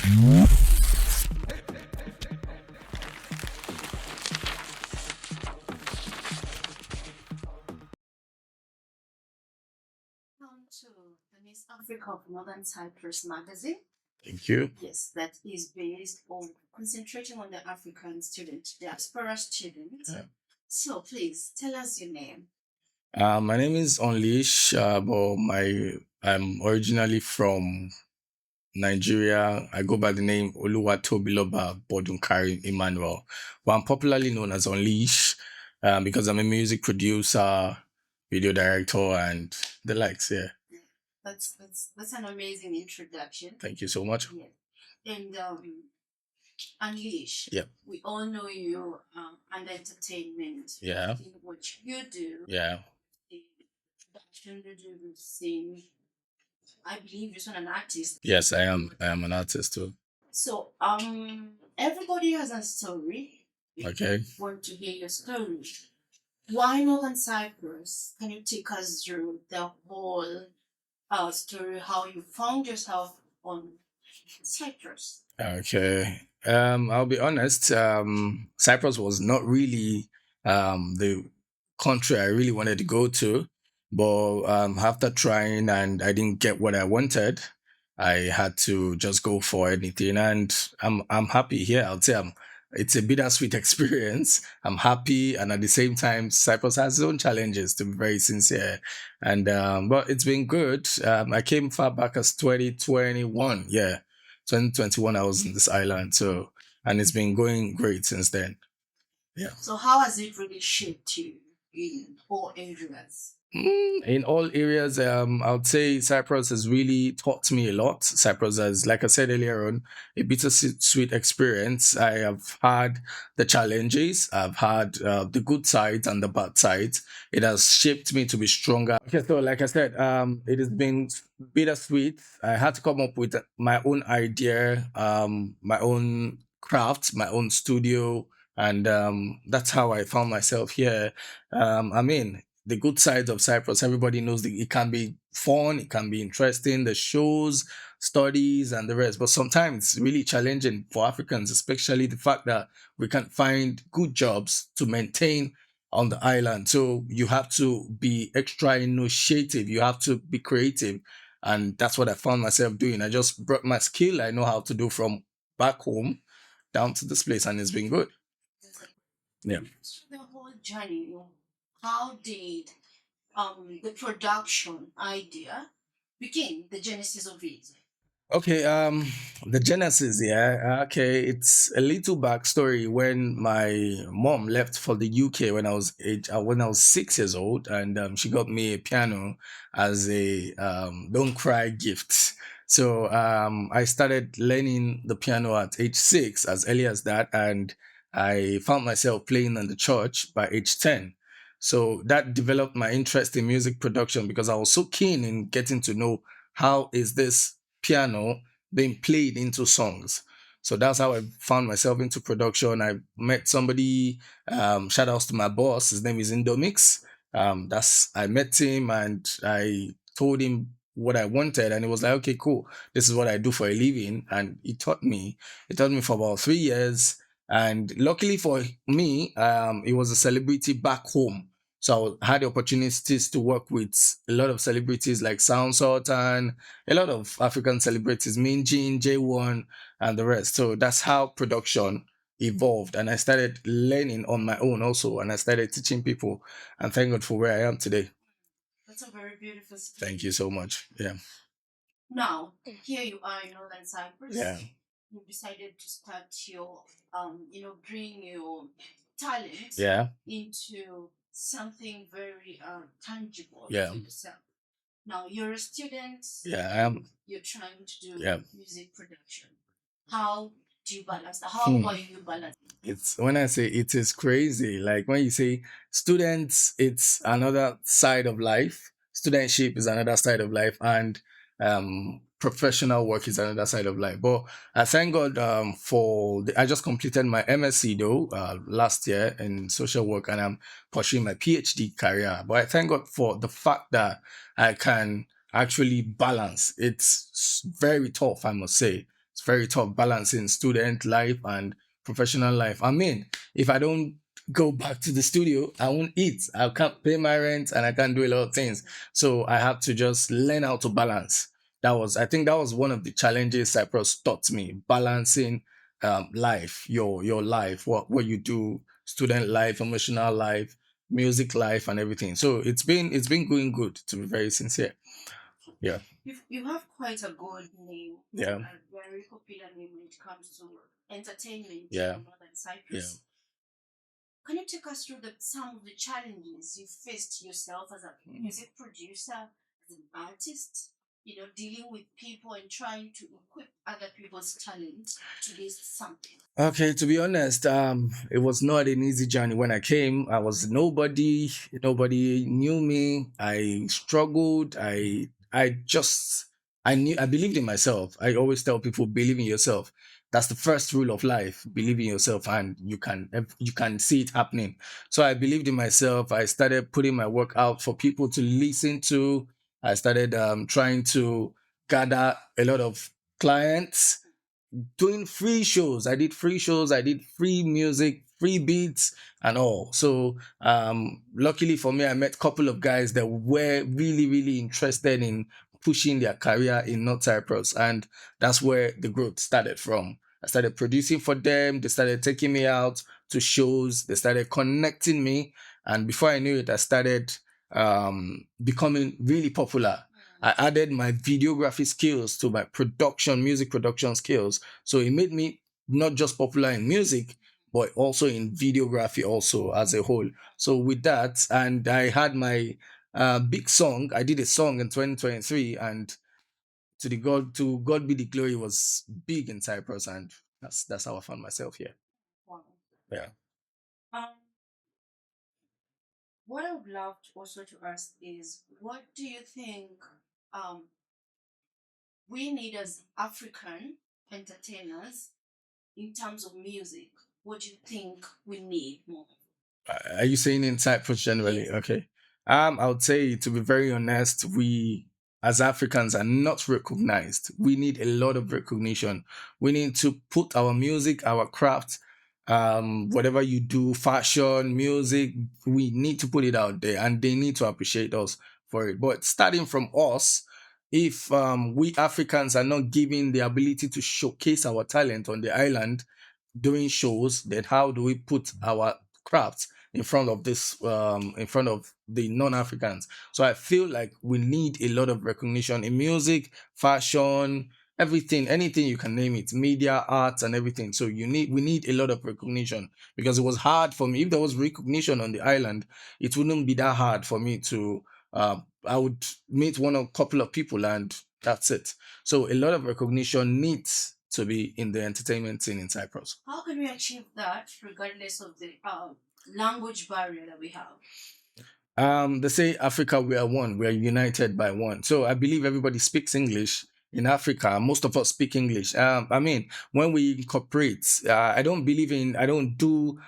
Welcome to the Miss Africa of Northern Cyprus magazine. Thank you. Yes, that is based on concentrating on the African student, diaspora student. Yeah. So please tell us your name. My name is Unleash, but I'm originally from Nigeria. I go by the name Oluwatobiloba Bodunkari Emmanuel, but I'm popularly known as Unleash because I'm a music producer, video director, and the likes. Yeah. That's an amazing introduction. Thank you so much. Yeah. And Unleash. Yeah. We all know you and entertainment. Yeah. In what you do. Yeah. The production you do, sing. I believe you're an artist. Yes, I am. I am an artist too. So everybody has a story. Okay. Want to hear your story. Why Northern Cyprus? Can you take us through the whole story, how you found yourself on Cyprus? Okay. I'll be honest. Cyprus was not really the country I really wanted to go to, but after trying and I didn't get what I wanted, I had to just go for anything, and I'm happy here. I'll say it's a bittersweet experience. I'm happy, and at the same time, Cyprus has its own challenges. To be very sincere, and but it's been good. I came far back as 2021. Yeah, 2021 I was in this island, so and it's been going great since then. Yeah. So how has it really shaped you in all areas? In all areas, I would say Cyprus has really taught me a lot. Cyprus has, like I said earlier on, a bittersweet experience. I have had the challenges, I've had the good sides and the bad sides. It has shaped me to be stronger. Okay, so like I said, it has been bittersweet. I had to come up with my own idea, my own craft, my own studio, and that's how I found myself here. I mean, the good sides of Cyprus. Everybody knows that it can be fun, it can be interesting, the shows, studies, and the rest. But sometimes it's really challenging for Africans, especially the fact that we can't find good jobs to maintain on the island. So you have to be extra initiative, you have to be creative. And that's what I found myself doing. I just brought my skill I know how to do from back home down to this place, and it's been good. Yeah. So the whole journey, how did the production idea begin, the genesis of it? Okay, the genesis, yeah. Okay, it's a little backstory. When my mom left for the UK when I was 6 years old, and she got me a piano as a don't cry gift. So I started learning the piano at age 6, as early as that, and I found myself playing in the church by age 10. So that developed my interest in music production because I was so keen in getting to know how is this piano being played into songs. So that's how I found myself into production. I met somebody, shout outs to my boss. His name is Indomix. That's I met him and I told him what I wanted, and he was like, okay, cool. This is what I do for a living. And he taught me. He taught me for about 3 years. And luckily for me, he was a celebrity back home. So I had the opportunities to work with a lot of celebrities like Sound Sultan, a lot of African celebrities, Min Jin, J1, and the rest. So that's how production evolved. And I started learning on my own also. And I started teaching people. And thank God for where I am today. That's a very beautiful story. Thank you so much. Yeah. Now, here you are in Northern Cyprus. Yeah. You decided to start your, bring your talent Yeah. into something very tangible Yeah. for yourself. Now, you're a student. Yeah, I am. You're trying to do Yeah. music production. How do you balance that? How are you balancing? It's when I say it is crazy. Like when you say students, it's another side of life. Studentship is another side of life, and professional work is another side of life. But I thank God I just completed my MSc though last year in social work, and I'm pursuing my PhD career. But I thank God for the fact that I can actually balance. It's very tough, I must say, It's very tough balancing student life and professional life. I mean, if I don't go back to the studio, I won't eat. I can't pay my rent and I can't do a lot of things. So I have to just learn how to balance. I think that was one of the challenges Cyprus taught me, balancing life, your life, what you do, student life, emotional life, music life, and everything. So it's been going good, to be very sincere. Yeah, You have quite a good name, yeah, a very popular name when it comes to entertainment yeah, in Northern yeah. Cyprus. Can you take us through some of the challenges you faced yourself as a music producer, as an artist, dealing with people and trying to equip other people's talent to this something? Okay, to be honest, it was not an easy journey. When I came, I was nobody. Nobody knew me. I struggled. I believed in myself. I always tell people, believe in yourself. That's the first rule of life. Believe in yourself, and you can see it happening. So I believed in myself. I started putting my work out for people to listen to. I started trying to gather a lot of clients, doing free shows. I did free shows, I did free music, free beats, and all. So luckily for me, I met a couple of guys that were really, really interested in pushing their career in North Cyprus. And that's where the growth started from. I started producing for them, they started taking me out to shows, they started connecting me. And before I knew it, I started becoming really popular. I added my videography skills to my music production skills. So it made me not just popular in music, but also in videography also as a whole. So with that, and I had my big song. I did a song in 2023, and to God be the glory, was big in Cyprus, and that's how I found myself here. Wow. Yeah. Um, what I would love to also to ask is, what do you think um, we need as African entertainers in terms of music? What do you think we need more? Are you saying in Cyprus generally? Yes. Okay. I would say, to be very honest, we as Africans are not recognized. We need a lot of recognition. We need to put our music, our craft, whatever you do, fashion, music, we need to put it out there, and they need to appreciate us for it. But starting from us, if we Africans are not given the ability to showcase our talent on the island doing shows, then how do we put our craft in front of the non-Africans? So I feel like we need a lot of recognition in music, fashion, everything, anything you can name it, media, arts, and everything. So we need a lot of recognition, because it was hard for me. If there was recognition on the island, it wouldn't be that hard for me to I would meet one or couple of people, and that's it. So a lot of recognition needs to be in the entertainment scene in Cyprus. How can we achieve that regardless of the language barrier that we have? They say Africa, we are one. We are united by one. So I believe everybody speaks English in Africa. Most of us speak English. I mean, when we incorporate, I don't do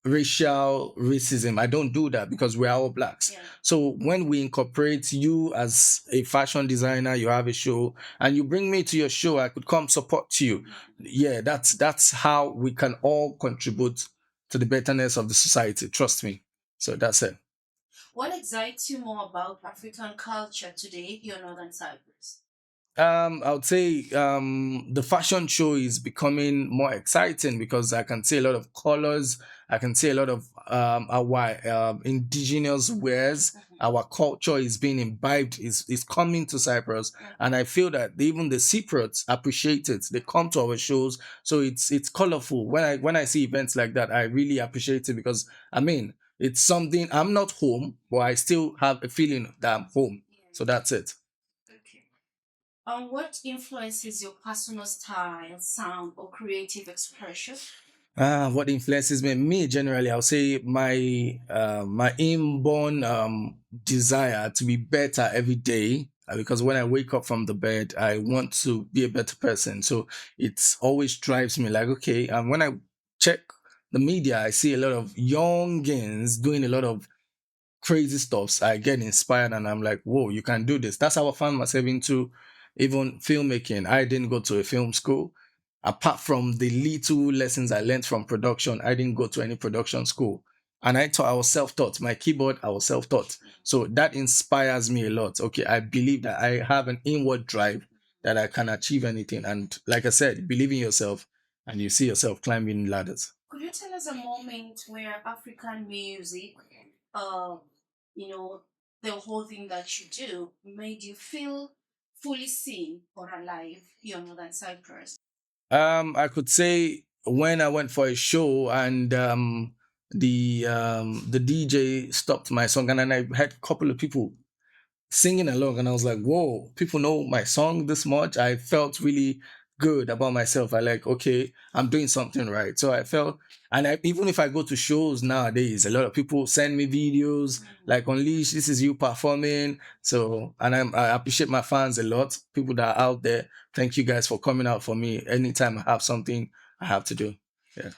racial racism. I don't do that, because we are all blacks. Yeah. So when we incorporate, you as a fashion designer, you have a show, and you bring me to your show, I could come support you. Yeah, that's how we can all contribute to the betterness of the society. Trust me. So that's it. What excites you more about African culture today here in Northern Cyprus? I would say the fashion show is becoming more exciting, because I can see a lot of colors. I can see a lot of our indigenous wares. Our culture is being imbibed, is coming to Cyprus, and I feel that even the Cypriots appreciate it. They come to our shows, so it's colorful. When I see events like that, I really appreciate it, because I mean, it's something. I'm not home, but I still have a feeling that I'm home. So that's it. Okay. What influences your personal style, sound, or creative expression? What influences me? Me generally, I'll say my inborn desire to be better every day. Because when I wake up from the bed, I want to be a better person. So it's always drives me like, okay. And when I check the media, I see a lot of youngins doing a lot of crazy stuffs. I get inspired, and I'm like, whoa, you can do this. That's how I found myself into even filmmaking. I didn't go to a film school. Apart from the little lessons I learned from production, I didn't go to any production school. And I was self-taught. My keyboard, I was self-taught. So that inspires me a lot. Okay, I believe that I have an inward drive that I can achieve anything. And like I said, believe in yourself and you see yourself climbing ladders. Could you tell us a moment where African music, uh, you know, the whole thing that you do made you feel fully seen or alive here in Northern Cyprus? I could say when I went for a show and the DJ stopped my song and then I had a couple of people singing along and I was like, whoa, people know my song this much. I felt really good about myself. I like, okay, I'm doing something right. So I felt, and even if I go to shows nowadays, a lot of people send me videos like Unleash, this is you performing. So, and I appreciate my fans a lot, people that are out there. Thank you guys for coming out for me anytime I have something I have to do. Yeah.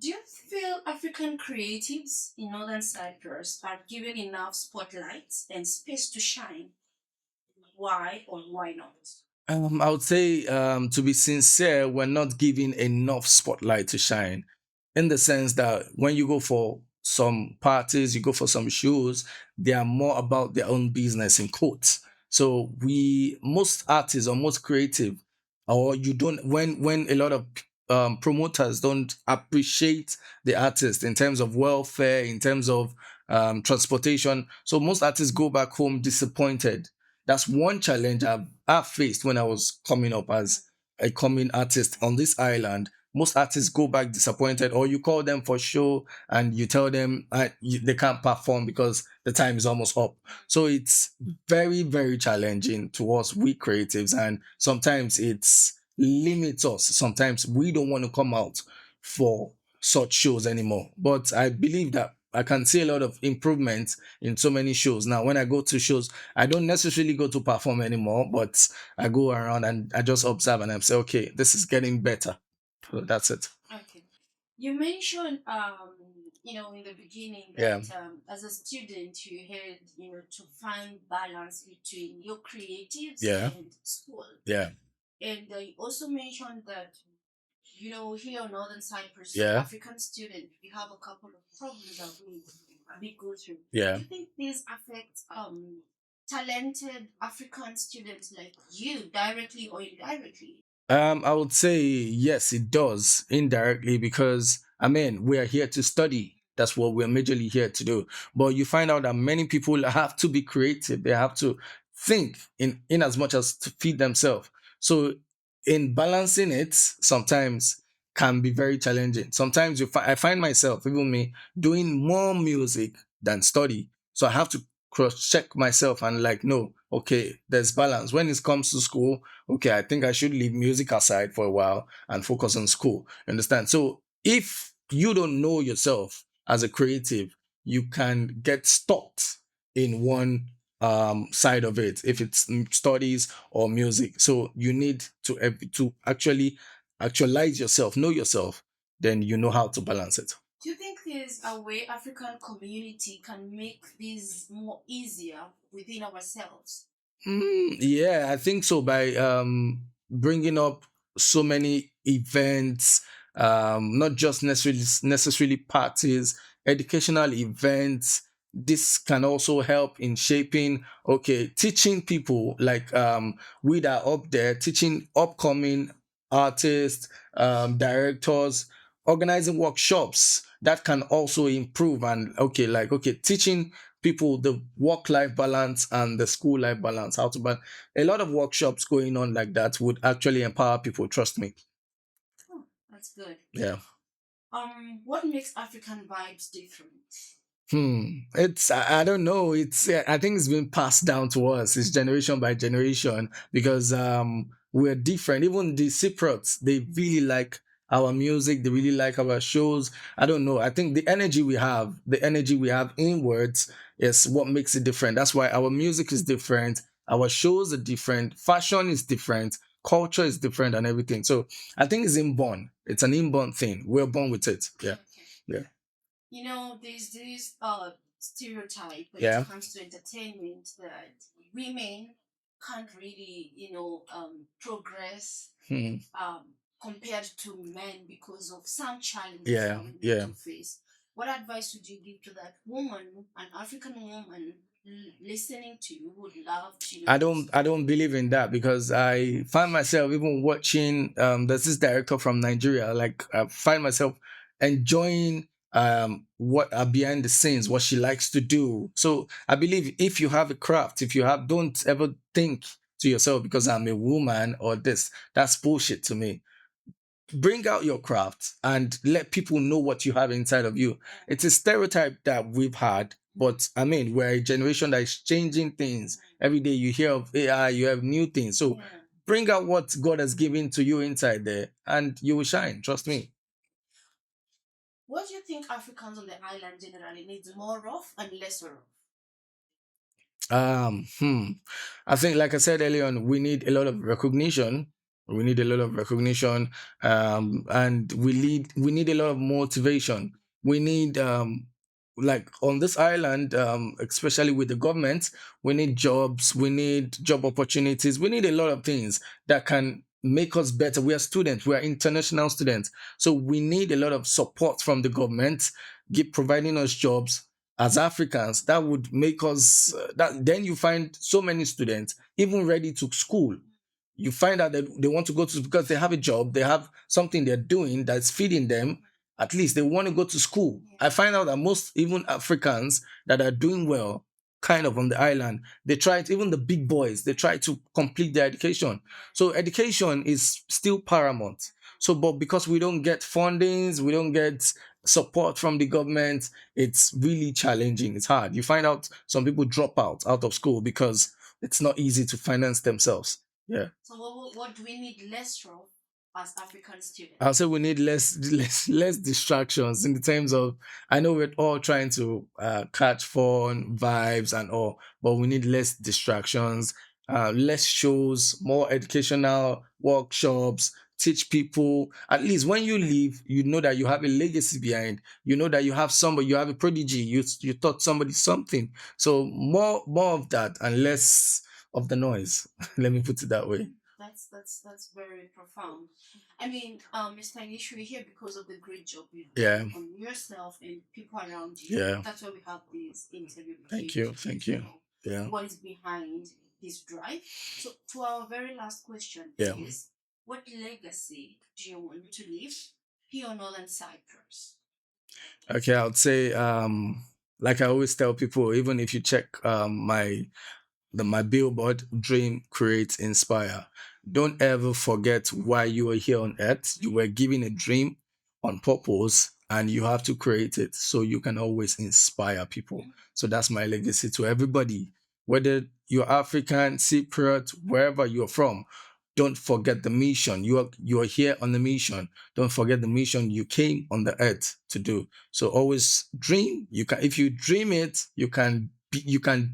Do you feel African creatives in Northern Cyprus are given enough spotlight and space to shine? Why or why not? I would say, to be sincere, we're not giving enough spotlight to shine in the sense that when you go for some parties, you go for some shows, they are more about their own business in quotes. So most artists or most creative, or you don't, when a lot of promoters don't appreciate the artist in terms of welfare, in terms of transportation. So most artists go back home disappointed. That's one challenge I've faced when I was coming up as a coming artist on this island. Most artists go back disappointed, or you call them for show and you tell them they can't perform because the time is almost up. So it's very, very challenging to us, we creatives, and sometimes it's limits us. Sometimes we don't want to come out for such shows anymore. But I believe that I can see a lot of improvement in so many shows. Now, when I go to shows, I don't necessarily go to perform anymore, but I go around and I just observe and I say, okay, this is getting better. So that's it. Okay. You mentioned, in the beginning Yeah. that as a student you had, to find balance between your creatives Yeah. and school. Yeah. And you also mentioned that, here in Northern Cyprus, Yeah. African students, we have a couple of problems that we go through. Yeah. Do you think this affects talented African students like you directly or indirectly? I would say yes, it does indirectly because I mean we are here to study. That's what we're majorly here to do. But you find out that many people have to be creative. They have to think in as much as to feed themselves. So in balancing it, sometimes can be very challenging. Sometimes I find myself, even me, doing more music than study. So I have to cross check myself and like, no, okay, there's balance. When it comes to school, okay, I think I should leave music aside for a while and focus on school. Understand? So if you don't know yourself as a creative, you can get stuck in one side of it if it's studies or music. So you need to actually actualize yourself, know yourself, then you know how to balance it. Do you think there's a way African community can make this more easier within ourselves? Yeah, I think so. By bringing up so many events, not just necessarily parties, educational events. This can also help in shaping, okay, teaching people like we that are up there, teaching upcoming artists, directors, organizing workshops that can also improve and okay, like okay, teaching people the work life balance and the school life balance, how to balance. A lot of workshops going on like that would actually empower people, trust me. Oh, that's good. Yeah. What makes African vibes different? It's I don't know. I think it's been passed down to us. It's generation by generation because we're different. Even the Cypriots, they really like our music. They really like our shows. I don't know. I think the energy we have inwards is what makes it different. That's why our music is different. Our shows are different. Fashion is different. Culture is different and everything. So I think it's inborn. It's an inborn thing. We're born with it. Yeah. Okay. Yeah. There's this stereotype when Yeah. it comes to entertainment that women can't really, progress Hmm. um, compared to men because of some challenges Yeah, that we need yeah. to face. What advice would you give to that woman, an African woman, listening to you, would love to, I don't believe in that because I find myself even watching there's this director from Nigeria, like I find myself enjoying what are behind the scenes, what she likes to do. So I believe if you have a craft, if you have, don't ever think to yourself because I'm a woman or this. That's bullshit to me. Bring out your craft and let people know what you have inside of you. It's a stereotype that we've had, but I mean, we're a generation that is changing things. Every day you hear of AI, you have new things. So Yeah. bring out what God has given to you inside there and you will shine. Trust me. What do you think Africans on the island generally need more of and less of? Um, hmm. I think, like I said earlier on, we need a lot of recognition. We need a lot of recognition, and we need a lot of motivation. We need, like on this island, especially with the government, we need jobs. We need job opportunities. We need a lot of things that can make us better. We are students. We are international students, so we need a lot of support from the government, give providing us jobs as Africans. That would make us that then you find so many students even ready to school. You find out that they want to go to because they have a job, they have something they're doing that's feeding them. At least they want to go to school. I find out that most even Africans that are doing well, kind of on the island, they try to, even the big boys, they try to complete their education. So education is still paramount. So, but because we don't get fundings, we don't get support from the government, it's really challenging. It's hard. You find out some people drop out of school because it's not easy to finance themselves. Yeah. So what do we need less of as African students? I'll say we need less distractions in the terms of, I know we're all trying to catch fun vibes and all, but we need less distractions, less shows, more educational workshops, teach people. At least when you leave, you know that you have a legacy behind. You know that you have somebody, you have a prodigy. You taught somebody something. So more of that and less of the noise. Let me put it that way. That's very profound. I mean, Mr. Inish, we're here because of the great job you've Yeah. done on yourself and people around you. Yeah. That's why we have this interview with Thank you you. to Thank get to you. know Yeah. what is behind this drive. So, to our very last question Yeah. is, what legacy do you want to leave here on Northern Cyprus? Okay, I would say, like I always tell people, even if you check my billboard, dream, create, inspire. Don't ever forget why you are here on earth. You were given a dream on purpose and you have to create it so you can always inspire people. So that's my legacy to everybody, whether you're African, Cypriot, wherever you're from. Don't forget the mission. You are here on the mission. Don't forget the mission you came on the earth to do. So always dream. You can, if you dream it, you can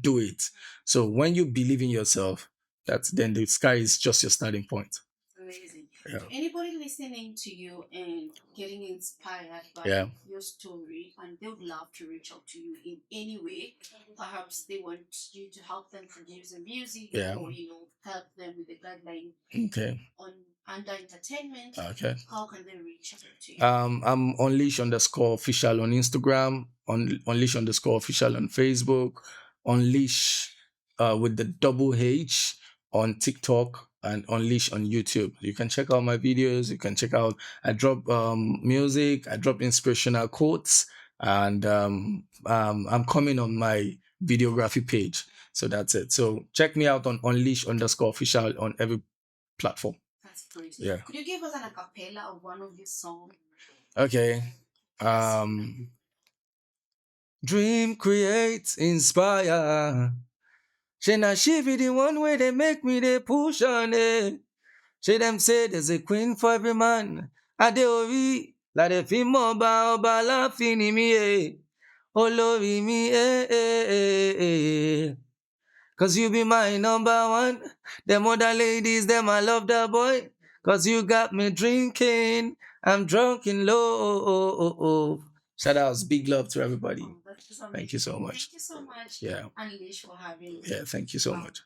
do it. So when you believe in yourself, that's then the sky is just your starting point. Amazing. Yeah. To anybody listening to you and getting inspired by Yeah. your story, and they would love to reach out to you in any way, perhaps they want you to help them produce a music, Yeah. or help them with the guideline Okay. on under entertainment. Okay. How can they reach out to you? I'm unleash underscore official on Instagram, unleash underscore official on Facebook, unleash with the double H on TikTok, and unleash on YouTube. You can check out my videos. You can check out, I drop music, I drop inspirational quotes, and I'm coming on my videography page. So that's it. So check me out on unleash underscore official on every platform. That's great. Yeah. Could you give us an acapella of one of your songs? Okay. Um, Dream, create, inspire. Shana she be the one way they make me they push on it. She them say there's a queen for every man. Adeori, la de fi mo ba oba la fini mi Olori mi Cause you be my number one. Them other ladies, them I love that boy. Cause you got me drinking. I'm drunk in love. Shout outs, big love to everybody. That's Thank you amazing. so much. Thank you so much, Yeah. Unleash, for having me. Yeah, thank you so Wow. much.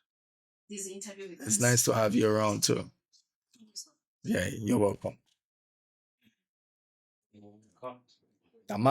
this interview with It's us. nice to have you around too. Thank you so much. Yeah, you're welcome.